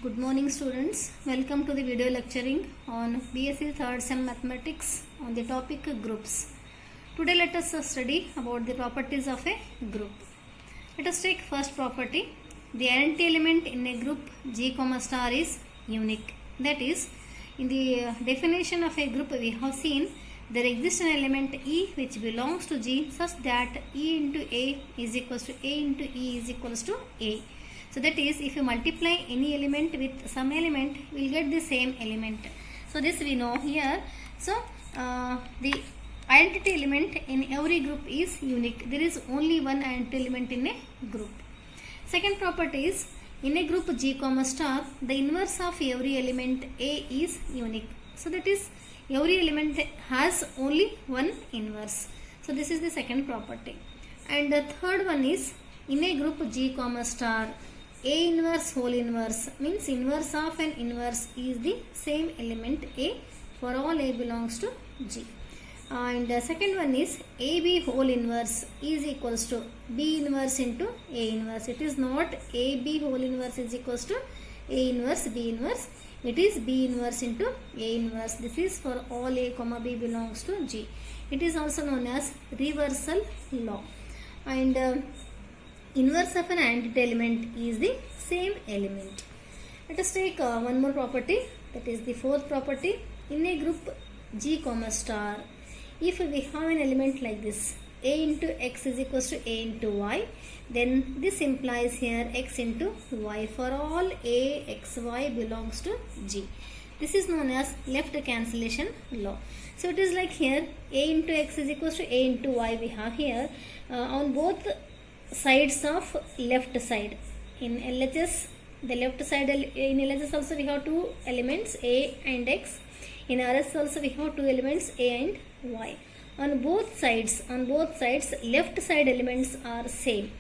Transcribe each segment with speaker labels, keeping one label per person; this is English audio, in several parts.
Speaker 1: Good morning students, welcome to the video lecturing on BSc 3rd Sem Mathematics on the topic groups. Today let us study about the properties of a group. Let us take first property. The identity element in a group G, star is unique. That is, in the definition of a group we have seen there exists an element E which belongs to G such that E into A is equals to A into E is equals to A. So that is, if you multiply any element with some element, we will get the same element. So this we know here. So the identity element in every group is unique. There is only one identity element in a group. Second property is, in a group G, star, the inverse of every element A is unique. So that is, every element has only one inverse. So this is the second property. And the third one is, in a group G, star, A inverse whole inverse means inverse of an inverse is the same element A for all A belongs to G. And the second one is AB whole inverse is equals to B inverse into A inverse. It is not AB whole inverse is equals to A inverse B inverse. It is B inverse into A inverse. This is for all A comma B belongs to G. It is also known as reversal law. And inverse of an identity element is the same element. Let us take one more property, that is the fourth property. In a group G, star, if we have an element like this, A into X is equals to A into Y, then this implies here X into Y for all A, X, Y belongs to G. This is known as left cancellation law. So it is like here A into X is equals to A into Y we have here on both sides of left side. In LHS, the left side, in LHS also we have two elements A and X. In RS also we have two elements A and Y. On both sides, left side elements are same.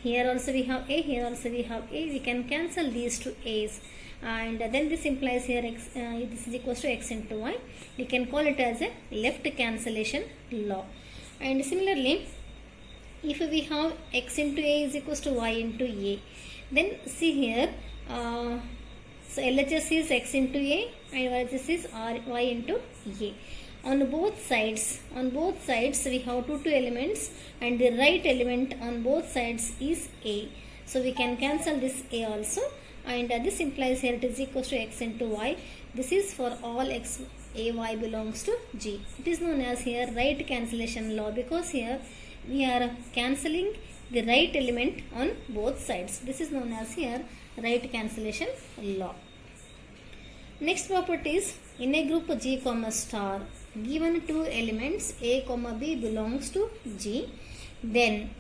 Speaker 1: Here also we have A, here also we have A. We can cancel these two A's. And then this implies here X, this is equals to X into Y. We can call it as a left cancellation law. And similarly, if we have X into A is equals to Y into A, then see here, so LHS is X into A and LHS is Y into A. On both sides we have two elements and the right element on both sides is A. So we can cancel this A also, and this implies here it is equals to X into Y. This is for all X, A, Y belongs to G. It is known as here right cancellation law, because here we are cancelling the right element on both sides. This is known as here right cancellation law. Next property is, in a group G, star, given two elements A, B belongs to G, then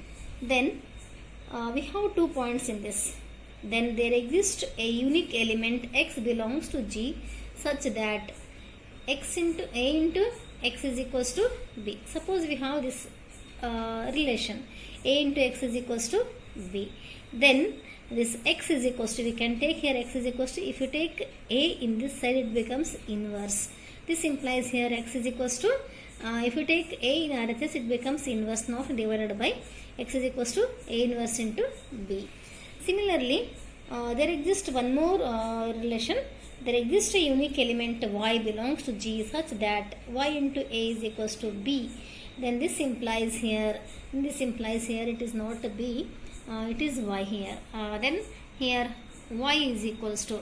Speaker 1: we have 2 points in this. Then there exists a unique element X belongs to G such that X into A into X is equals to B. Suppose we have this relation A into X is equals to B. Then this X is equals to, we can take here X is equals to, if you take A in this side it becomes inverse. This implies here X is equals to, if you take A in RHS it becomes inverse, not divided by X is equals to A inverse into B. Similarly, there exists one more relation. There exists a unique element Y belongs to G such that Y into A is equals to B. Then this implies here it is not B, it is Y here. Then here Y is equals to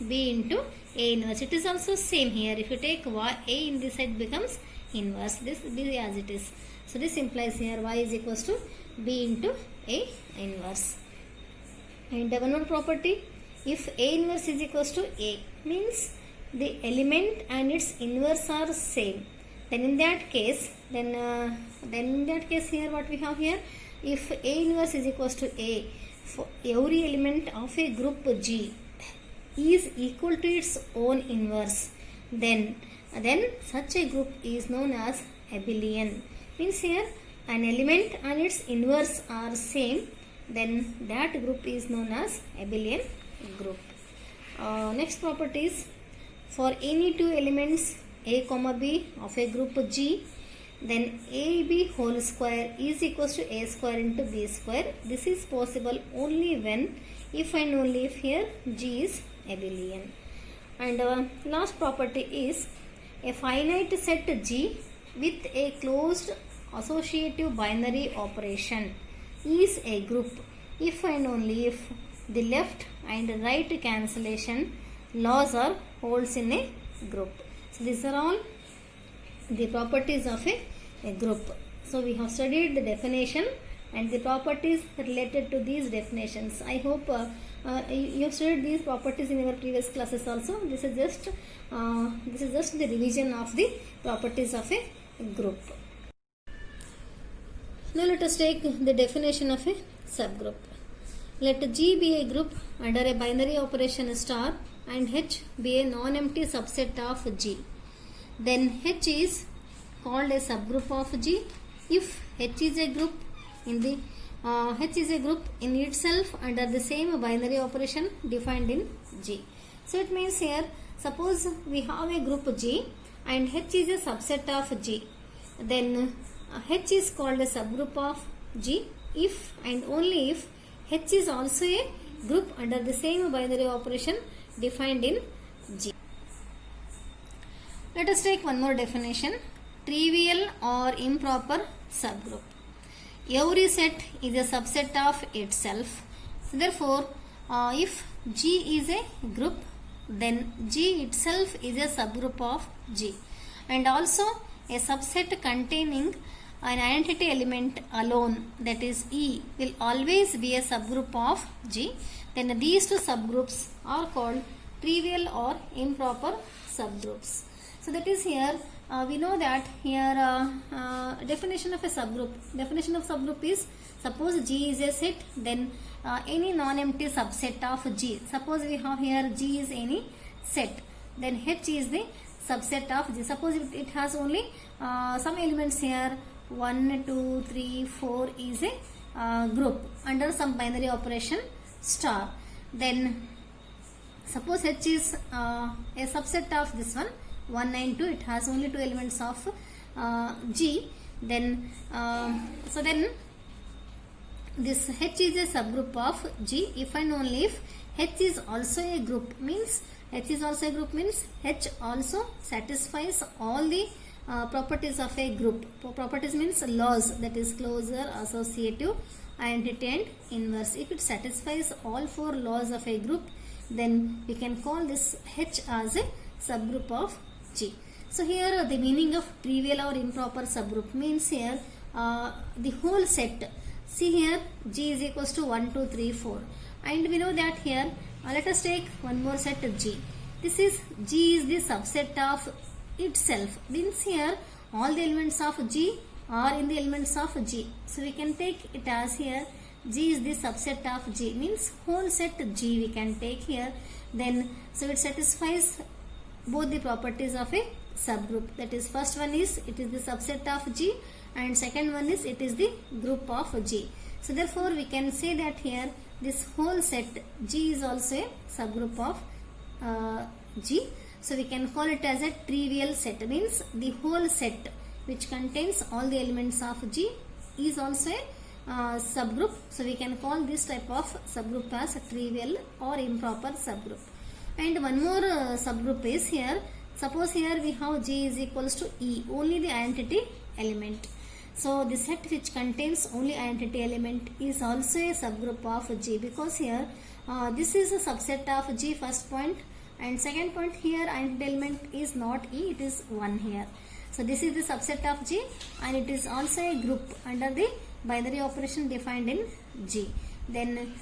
Speaker 1: B into A inverse. It is also same here. If you take Y, A in this side becomes inverse. This B as it is. So this implies here Y is equals to B into A inverse. And one more property, if A inverse is equals to A, means the element and its inverse are same. Then in that case here what we have here, if A inverse is equals to A, for every element of a group G is equal to its own inverse, then such a group is known as abelian. Means here an element and its inverse are same, then that group is known as abelian group. Next property is, for any two elements A, B of a group G, then AB whole square is equals to A square into B square. This is possible only when if and only if here G is abelian. And last property is a finite set G with a closed associative binary operation is a group if and only if the left and right cancellation laws are holds in a group. So these are all the properties of a group. So we have studied the definition and the properties related to these definitions. I hope you have studied these properties in your previous classes also. This is just the revision of the properties of a group. Now let us take the definition of a subgroup. Let G be a group under a binary operation star and H be a non-empty subset of G. Then H is called a subgroup of G if H is a group in the H is a group in itself under the same binary operation defined in G. So it means here, suppose we have a group G and H is a subset of G. Then H is called a subgroup of G if and only if H is also a group under the same binary operation defined in G. Let us take one more definition. Trivial or improper subgroup. Every set is a subset of itself. So therefore, if G is a group, then G itself is a subgroup of G. And also a subset containing an identity element alone, that is E, will always be a subgroup of G. Then these two subgroups are called trivial or improper subgroups. So that is here we know that here definition of a subgroup. Definition of subgroup is, suppose G is a set, then any non-empty subset of G. Suppose we have here G is any set, then H is the subset of G. Suppose it has only some elements here, 1, 2, 3, 4 is a group under some binary operation star. Then suppose H is a subset of this one, 1 and 2, it has only 2 elements of G. Then so then this H is a subgroup of G if and only if H is also a group. Means H is also a group means H also satisfies all the properties of a group. Properties means laws, that is closure, associative, identity and inverse. If it satisfies all 4 laws of a group, then we can call this H as a subgroup of G. So here the meaning of trivial or improper subgroup means here the whole set. See here G is equals to 1, 2, 3, 4, and we know that here let us take one more set G. This is G is the subset of itself, means here all the elements of G are in the elements of G. So we can take it as here G is the subset of G, means whole set G we can take here. Then so it satisfies both the properties of a subgroup. That is, first one is it is the subset of G, and second one is it is the group of G. So therefore we can say that here this whole set G is also a subgroup of G. So we can call it as a trivial set, means the whole set which contains all the elements of G is also a subgroup. So we can call this type of subgroup as a trivial or improper subgroup. And one more subgroup is here. Suppose here we have G is equals to E, only the identity element. So the set which contains only identity element is also a subgroup of G, because here this is a subset of G, first point, and second point here identity element is not E, it is 1 here. So this is the subset of G and it is also a group under the binary operation defined in G. Then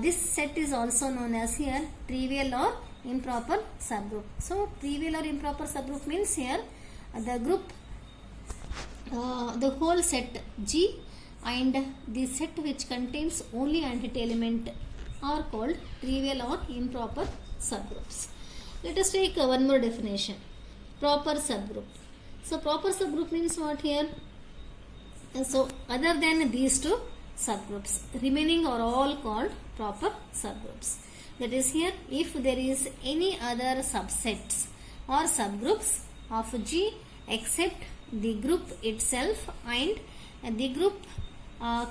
Speaker 1: this set is also known as here trivial or improper subgroup. So trivial or improper subgroup means here the group the whole set G and the set which contains only identity element are called trivial or improper subgroups. Let us take one more definition. Proper subgroup. So proper subgroup means what here? So other than these two subgroups, remaining are all called proper subgroups. That is, here if there is any other subsets or subgroups of G except the group itself and the group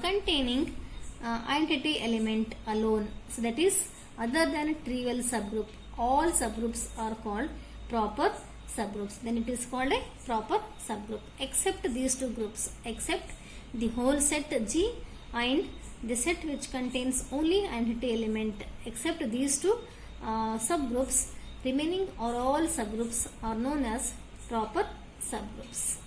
Speaker 1: containing identity element alone. So that is other than trivial subgroup. All subgroups are called proper subgroups. Then it is called a proper subgroup. Except these two groups, except the whole set G and the set which contains only identity element. Except these two subgroups, remaining or all subgroups are known as proper subgroups.